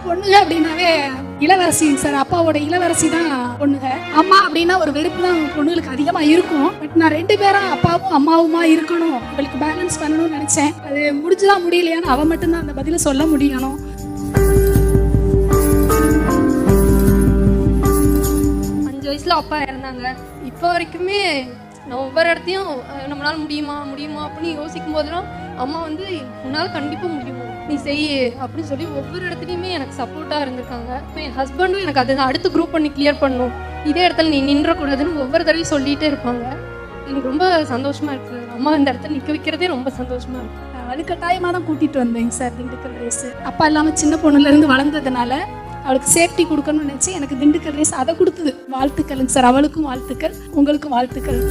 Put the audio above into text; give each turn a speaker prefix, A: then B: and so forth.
A: பொண்ணுங்க அப்படின்னாவே இளவரசி சார், அப்பாவோட இளவரசி தான் பொண்ணுங்க. அம்மா அப்படின்னா ஒரு வெறுப்பு தான் பொண்ணுங்களுக்கு அதிகமா இருக்கும். பட் நான் 2 பேரும் அப்பாவும் அம்மாவுமா இருக்கணும், அவளுக்கு பேலன்ஸ் பண்ணணும்னு நினைச்சேன். அது முடிஞ்சுதான் முடியலையான்னு அவ மட்டும்தான் அந்த பதில சொல்ல முடியணும்.
B: வயசுல அப்பா இறந்தாங்க. இப்போ வரைக்குமே நான் ஒவ்வொரு இடத்தையும் நம்மளால முடியுமா அப்படின்னு யோசிக்கும் போதெல்லாம் அம்மா வந்து உன்னால கண்டிப்பா முடியும், நீ செய் அப்படின்னு சொல்லி ஒவ்வொரு இடத்துலையுமே எனக்கு சப்போர்ட்டா இருந்திருக்காங்க. என் ஹஸ்பண்டும் எனக்கு அதை அடுத்து குரூப் பண்ணி கிளியர் பண்ணணும், இதே இடத்துல நீ நின்றக்கூடாதுன்னு ஒவ்வொரு தடவையும் சொல்லிட்டே இருப்பாங்க. எனக்கு ரொம்ப சந்தோஷமா இருக்கு, அம்மா இந்த இடத்துல நிற்க வைக்கிறதே ரொம்ப சந்தோஷமா இருக்கு.
A: வலுக்கட்டாயமா தான் கூட்டிட்டு வந்தேங்க சார் திண்டுக்கல் ரேஸ். அப்பா இல்லாம சின்ன பொண்ணுல இருந்து வளர்ந்ததுனால அவளுக்கு சேஃப்டி கொடுக்கணும்னு நினைச்சு எனக்கு திண்டுக்கல் ரேஸ் அதை கொடுத்தது. வாழ்த்துக்களுங்க சார், அவளுக்கும் வாழ்த்துக்கள், உங்களுக்கும் வாழ்த்துக்கள்.